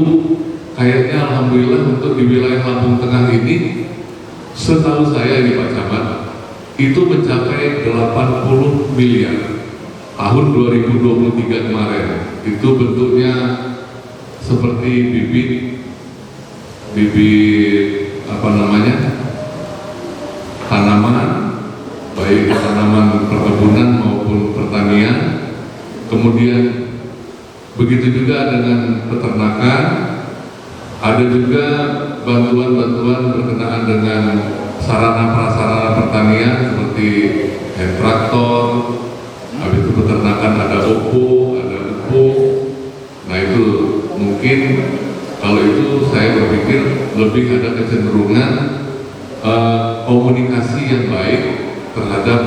kayaknya alhamdulillah untuk di wilayah Lampung Tengah ini, setahu saya ini Pak Camat, itu mencapai 80 miliar tahun 2023 kemarin. Itu bentuknya seperti bibit tanaman, baik tanaman perkebunan maupun pertanian. Kemudian begitu juga dengan peternakan, ada juga bantuan-bantuan berkenaan dengan sarana prasarana pertanian seperti hand traktor, habis itu peternakan ada opo, ada upo. Nah itu mungkin kalau itu saya berpikir lebih ada kecenderungan komunikasi yang baik terhadap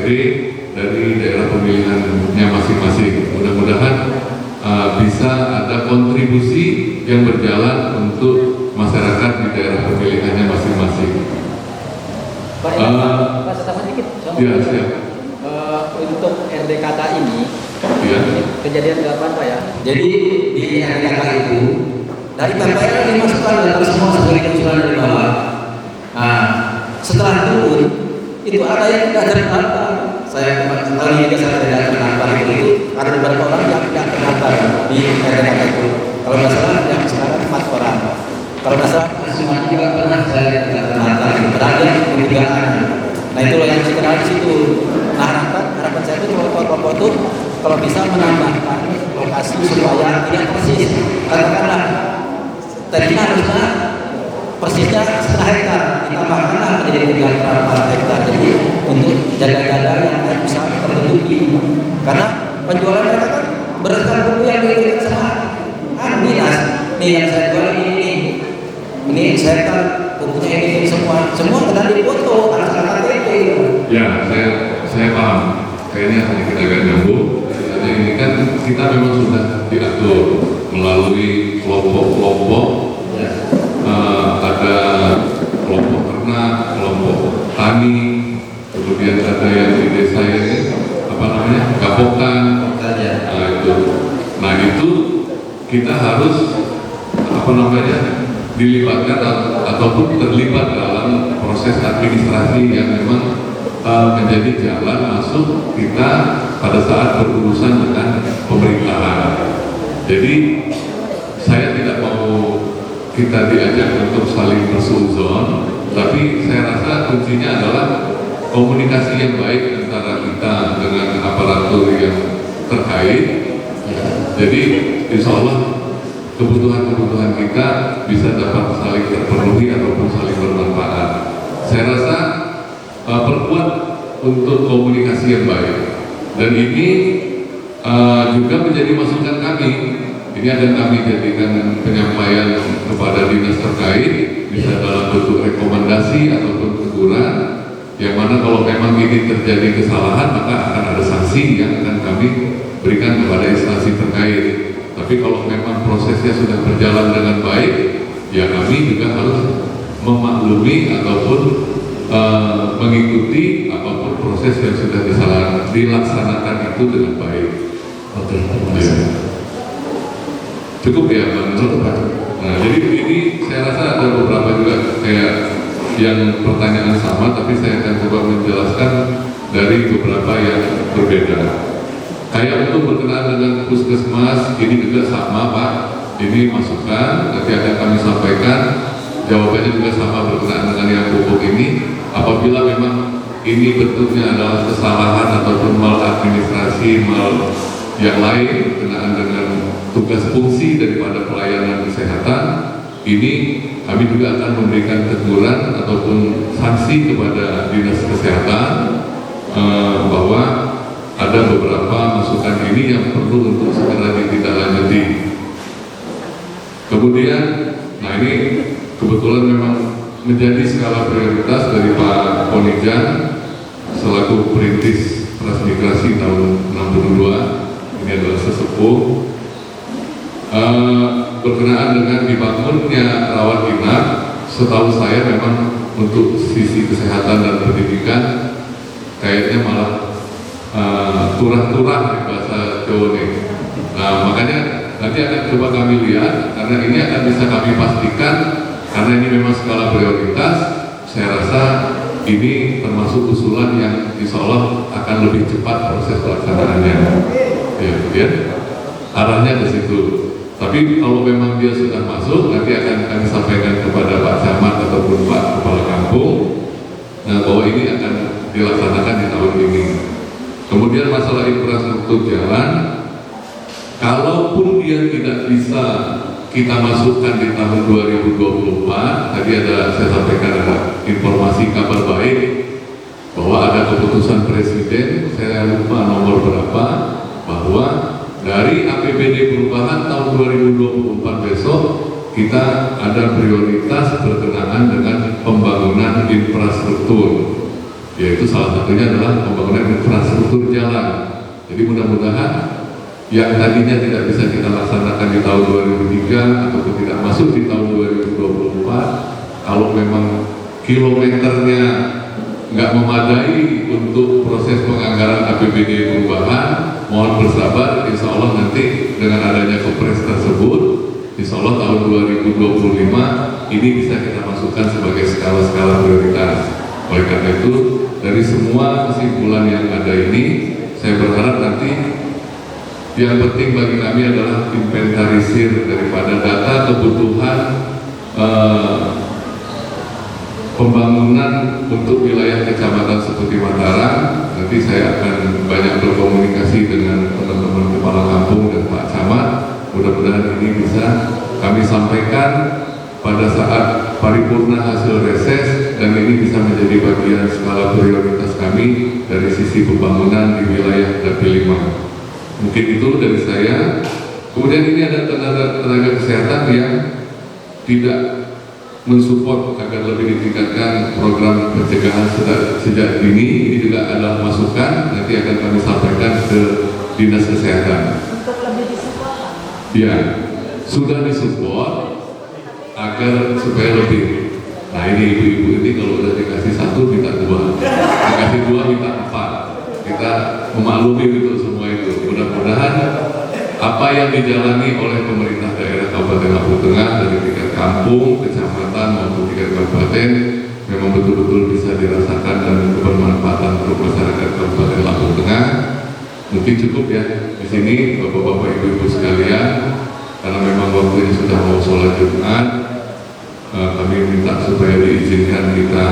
DPRD dari daerah pemilihannya masing-masing. Mudah-mudahan bisa ada kontribusi yang berjalan untuk masyarakat di daerah pemilihannya masing-masing. Pak, sedikit. Ya, siap. Untuk RDKK ini, Ya. kejadian kapan Pak ya? Jadi di RDKK itu dari KPR dimasukkan dalam semua sebagai usulan dari bawah. Nah, setelah turun itu ada yang tidak terdaftar. Saya kembali juga saya tidak terdaftar itu ada beberapa orang yang tidak terdaftar di RDKK itu. Kalau nggak salah yang sekarang 4 orang. Kalau nggak salah semuanya juga pernah saya tidak terdaftar. Padahal dia ketinggalan. Nah itulah yang sekarang di situ. Nah harapan saya itu kelompok itu kalau bisa menambahkan lokasi supaya tidak persis. Katakanlah tadinya harusnya persisnya setengah hektar, ditambahkanlah menjadi 3,4 hektar. Jadi untuk jaga-jaga yang bisa tertutupi. Karena penjualan mereka kan berdasarkan buku yang diberikan sama dinas. Nih yang saya jual ini saya kan bukunya ini semua kena dipoto anak-anak KTP. Ya, saya paham. Kayaknya sedikit agak nyambung. Ini kan kita memang sudah diatur melalui kelompok-kelompok. Ya. Ada kelompok ternak, kelompok tani, kemudian ada yang di desa ini apa namanya kapokan. Nah itu kita harus apa namanya dilibatkan ataupun terlibat dalam proses administrasi yang memang menjadi jalan masuk kita pada saat berurusan dengan pemerintahan. Jadi saya tidak mau kita diajak untuk saling bersuzon, tapi saya rasa kuncinya adalah komunikasi yang baik antara kita dengan aparatur yang terkait. Jadi insya Allah kebutuhan-kebutuhan kita bisa dapat saling terpenuhi ataupun saling bermanfaat. Saya rasa perkuat untuk komunikasi yang baik, dan ini juga menjadi masukan kami. Ini akan kami jadikan penyampaian kepada dinas terkait, bisa dalam bentuk rekomendasi ataupun teguran, yang mana kalau memang ini terjadi kesalahan maka akan ada sanksi yang akan kami berikan kepada instansi terkait. Tapi kalau memang prosesnya sudah berjalan dengan baik, ya kami juga harus memaklumi ataupun mengikuti apapun proses yang sudah dilaksanakan itu dengan baik. Oke, terima kasih. Cukup ya Bang? Cukup. Nah, jadi ini saya rasa ada beberapa juga kayak yang pertanyaan sama, tapi saya akan coba menjelaskan dari beberapa yang berbeda. Kayak untuk berkenaan dengan puskesmas, ini juga sama Pak. Ini masukan, nanti akan kami sampaikan. Jawabannya juga sama berkenaan dengan yang pupuk ini. Apabila memang ini bentuknya adalah kesalahan ataupun maladministrasi, yang lain berkenaan dengan tugas fungsi daripada pelayanan kesehatan, ini kami juga akan memberikan teguran ataupun sanksi kepada dinas kesehatan bahwa ada beberapa masukan ini yang perlu untuk segera ditindaklanjuti. Kemudian, nah ini kebetulan memang menjadi skala prioritas dari Pak Ponijan selaku perintis transmigrasi tahun 62. Ini adalah sesepuh. Berkenaan dengan dibangunnya rawat inap, setahu saya memang untuk sisi kesehatan dan pendidikan kayaknya malah turah-turah di bahasa Jawa nih. Nah makanya nanti akan coba kami lihat, karena ini akan bisa kami pastikan, karena ini memang skala prioritas. Saya rasa ini termasuk usulan yang insya Allah akan lebih cepat proses pelaksanaannya. Ya, arahnya ke situ. Tapi kalau memang dia sudah masuk, nanti akan kami sampaikan kepada Pak Camat ataupun Pak Kepala Kampung, nah bahwa ini akan dilaksanakan di tahun ini. Kemudian masalah infrastruktur jalan, kalaupun dia tidak bisa kita masukkan di tahun 2024, tadi saya sampaikan ada informasi kabar baik bahwa ada keputusan Presiden, saya lupa nomor berapa, bahwa dari APBD perubahan tahun 2024 besok kita ada prioritas berkenaan dengan pembangunan infrastruktur. yaitu salah satunya adalah pembangunan infrastruktur jalan. Jadi mudah-mudahan yang tadinya tidak bisa kita laksanakan di tahun 2003 ataupun tidak masuk di tahun 2024, kalau memang kilometernya nggak memadai untuk proses penganggaran APBD perubahan, mohon bersabar, insya Allah nanti dengan adanya kepres tersebut, insya Allah tahun 2025 ini bisa kita masukkan sebagai skala-skala prioritas. Oleh karena itu, dari semua kesimpulan yang ada ini, saya berharap nanti yang penting bagi kami adalah inventarisir daripada data kebutuhan pembangunan untuk wilayah kecamatan seperti Mataram. Nanti saya akan banyak berkomunikasi dengan teman-teman kepala kampung dan Pak Camat. Mudah-mudahan ini bisa kami sampaikan pada saat paripurna hasil reses, dan ini bisa menjadi bagian skala prioritas kami dari sisi pembangunan di wilayah Dapil 5. Mungkin itu dari saya. Kemudian ini ada tenaga kesehatan yang tidak mensupport agar lebih ditingkatkan program pencegahan sejak dini. Ini juga adalah masukan, nanti akan kami sampaikan ke Dinas Kesehatan. Untuk lebih disupport? Ya, sudah disupport agar supaya lebih. Nah ini ibu-ibu ini kalau udah dikasih 1 minta 2, dikasih 2 minta 4. Kita memaklumi itu semua itu. Mudah-mudahan apa yang dijalani oleh pemerintah daerah Kabupaten Lampung Tengah dari tingkat kampung, kecamatan maupun tingkat kabupaten memang betul-betul bisa dirasakan dan bermanfaat untuk masyarakat Kabupaten Lampung Tengah. Mungkin cukup ya di sini bapak-bapak ibu-ibu sekalian, karena memang waktunya sudah mau sholat Jumat. Kami minta supaya diizinkan kita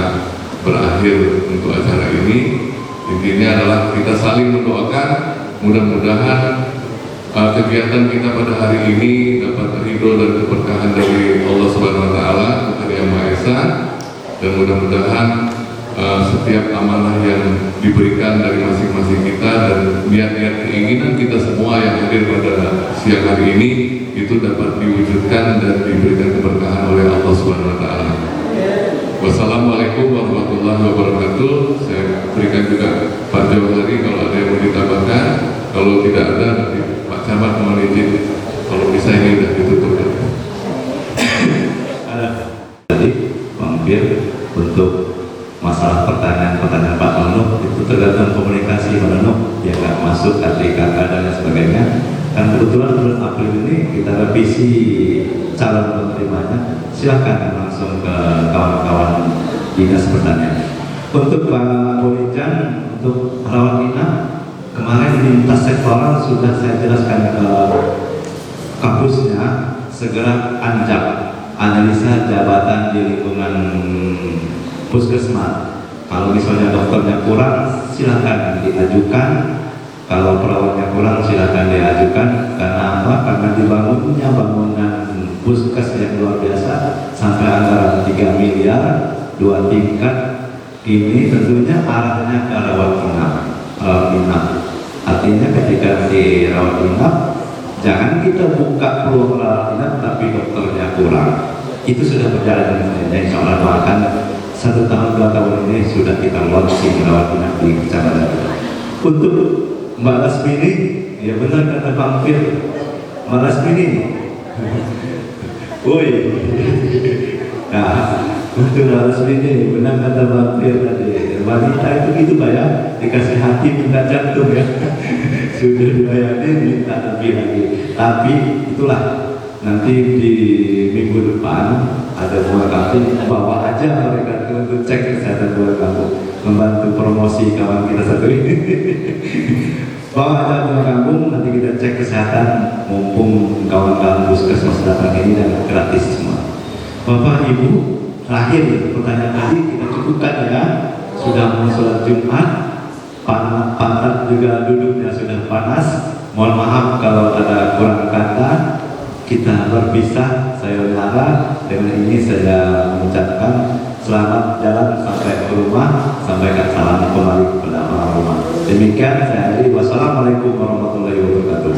berakhir untuk acara ini. Intinya adalah kita saling mendoakan, mudah-mudahan kegiatan kita pada hari ini dapat ridho dan keberkahan dari Allah Subhanahu Wa Taala, Tuhan Yang Maha Esa, dan mudah-mudahan setiap amanah yang diberikan dari masing-masing kita dan niat-niat keinginan kita semua yang hadir pada siang hari ini itu dapat diwujudkan dan diberikan keberkahan oleh Allah Subhanahu Wa Taala. Wassalamualaikum warahmatullahi wabarakatuh. Saya berikan juga Pak Jawahari kalau ada yang mau ditambahkan. Kalau tidak ada, nanti Pak Camat mohon izin. Kalau bisa ini sudah ditutup. Tadi mampir untuk masalah pertanyaan Pak Nono itu tergantung komunikasi Pak Nono, dia nggak masuk arti kata dan lain sebagainya. Dan kebetulan bulan April ini kita revisi calon penerimanya, silakan langsung ke kawan-kawan dinas pertanian. Untuk Pak Boyjan, untuk rawat inap kemarin lintas sektoral sudah saya jelaskan ke kampusnya, segera anjak analisa jabatan di lingkungan puskesmas. Kalau misalnya dokternya kurang, silakan diajukan. Kalau perawatnya kurang, silakan diajukan. Karena apa? Karena dibangunnya bangunan puskes yang luar biasa sampai anggaran 3 miliar, 2 tingkat. Ini tentunya arahnya ke rawat inap. Artinya ketika di rawat inap, jangan kita buka peluang rawat inap tapi dokternya kurang. Itu sudah berjalan dengan insya Allah doakan 1 tahun 2 tahun ini sudah kita launching rawat inap di kecamatan. Untuk Mbak Lasmini, ya benar kata Bang Fir, Mbak Lasmini, woi, nah untuk Mbak Lasmini benar kata Bang Fir tadi, wanita itu gitu Pak ya, dikasih hati minta jantung ya, sudah dilayani minta lebih lagi, tapi itulah nanti di minggu depan ada buah kampung, bawa aja mereka untuk cek kesehatan buah kampung, membantu promosi kawan kita satu ini. Bawa aja buah kampung, nanti kita cek kesehatan, mumpung kawan-kawan puskesmas datang ini dan gratis semua. Bapak Ibu, terakhir pertanyaan tadi kita cukupkan ya. Sudah mau sholat Jumat, pantat juga duduknya sudah panas. Mohon maaf kalau ada kurang kata. Kita berpisah, saya Lara. Dengan ini saya mengucapkan selamat jalan sampai ke rumah, sampaikan salam kembali kepada orang rumah. Demikian saya akhiri. Wassalamualaikum warahmatullahi wabarakatuh.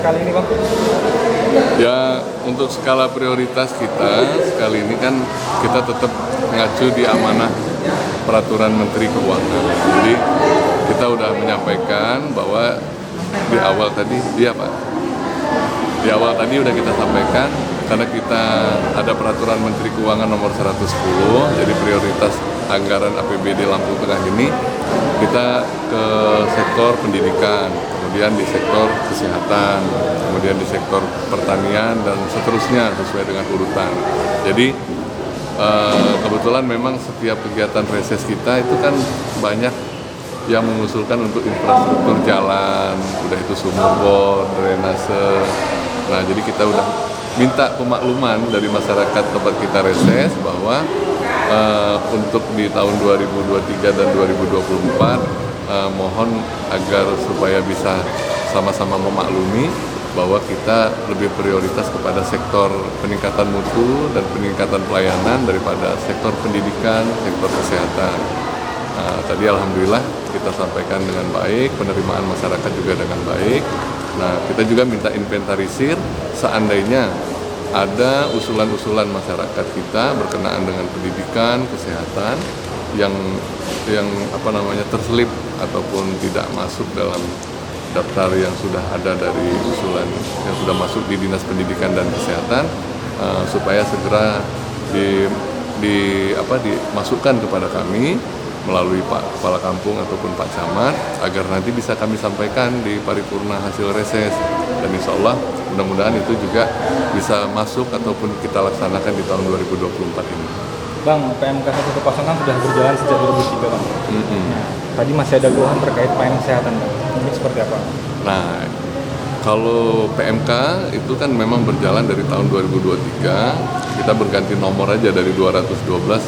kali ini, Bang? Ya, untuk skala prioritas kita sekali ini kan kita tetap mengacu di amanah peraturan Menteri Keuangan. Jadi kita udah menyampaikan bahwa di awal tadi, di awal tadi udah kita sampaikan karena kita ada peraturan Menteri Keuangan nomor 110, jadi prioritas anggaran APBD Lampung Tengah ini kita ke sektor pendidikan, kemudian di sektor kesehatan, kemudian di sektor pertanian dan seterusnya sesuai dengan urutan. Jadi kebetulan memang setiap kegiatan reses kita itu kan banyak yang mengusulkan untuk infrastruktur jalan, udah itu sumur bor, drainase. Nah, jadi kita udah minta pemakluman dari masyarakat tempat kita reses bahwa untuk di tahun 2023 dan 2024 mohon agar supaya bisa sama-sama memaklumi bahwa kita lebih prioritas kepada sektor peningkatan mutu dan peningkatan pelayanan daripada sektor pendidikan, sektor kesehatan. Tadi alhamdulillah kita sampaikan dengan baik, penerimaan masyarakat juga dengan baik. Nah, kita juga minta inventarisir seandainya ada usulan-usulan masyarakat kita berkenaan dengan pendidikan, kesehatan yang terselip ataupun tidak masuk dalam daftar yang sudah ada dari usulan yang sudah masuk di Dinas Pendidikan dan Kesehatan, supaya segera dimasukkan kepada kami melalui Pak Kepala Kampung ataupun Pak Camat agar nanti bisa kami sampaikan di paripurna hasil reses, dan insya Allah mudah-mudahan itu juga bisa masuk ataupun kita laksanakan di tahun 2024 ini. Bang, PMK 110 kan sudah berjalan sejak 2003, Bang. Nah, tadi masih ada keluhan terkait pelayanan kesehatan, Bang. Ini seperti apa? Nah, kalau PMK itu kan memang berjalan dari tahun 2023, kita berganti nomor aja dari 212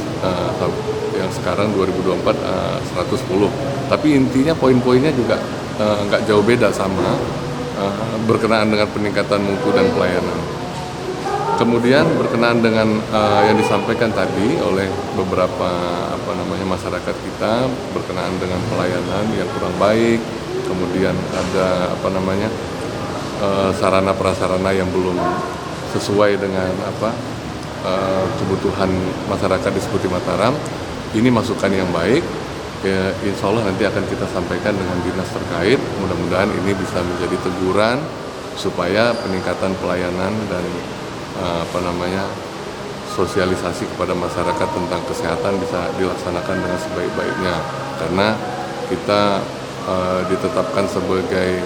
yang sekarang 2024 110. Tapi intinya poin-poinnya juga nggak jauh beda sama berkenaan dengan peningkatan mutu dan pelayanan. Kemudian berkenaan dengan yang disampaikan tadi oleh beberapa masyarakat kita berkenaan dengan pelayanan yang kurang baik, kemudian ada sarana prasarana yang belum sesuai dengan kebutuhan masyarakat di Seputi Mataram. Ini masukan yang baik, ya, insya Allah nanti akan kita sampaikan dengan dinas terkait. Mudah-mudahan ini bisa menjadi teguran supaya peningkatan pelayanan dan sosialisasi kepada masyarakat tentang kesehatan bisa dilaksanakan dengan sebaik-baiknya. Karena kita ditetapkan sebagai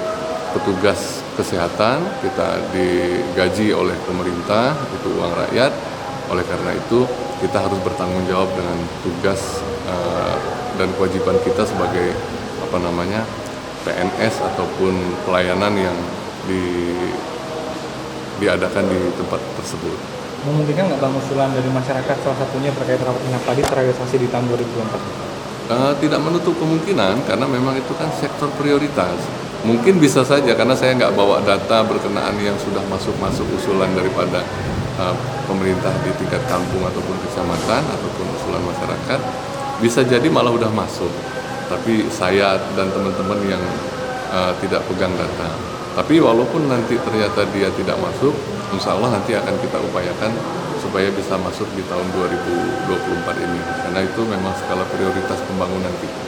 petugas kesehatan, kita digaji oleh pemerintah, itu uang rakyat. Oleh karena itu kita harus bertanggung jawab dengan tugas dan kewajiban kita sebagai PNS ataupun pelayanan yang diadakan di tempat tersebut. Memungkinkan nggak, Bang, usulan dari masyarakat salah satunya terkait rawat inap tadi terrealisasi di tahun 2024? Tidak menutup kemungkinan karena memang itu kan sektor prioritas. Mungkin bisa saja karena saya nggak bawa data berkenaan yang sudah masuk usulan daripada pemerintah di tingkat kampung ataupun kecamatan ataupun usulan masyarakat, bisa jadi malah udah masuk. Tapi saya dan teman-teman yang tidak pegang data. Tapi walaupun nanti ternyata dia tidak masuk, insya Allah nanti akan kita upayakan supaya bisa masuk di tahun 2024 ini. Karena itu memang skala prioritas pembangunan kita.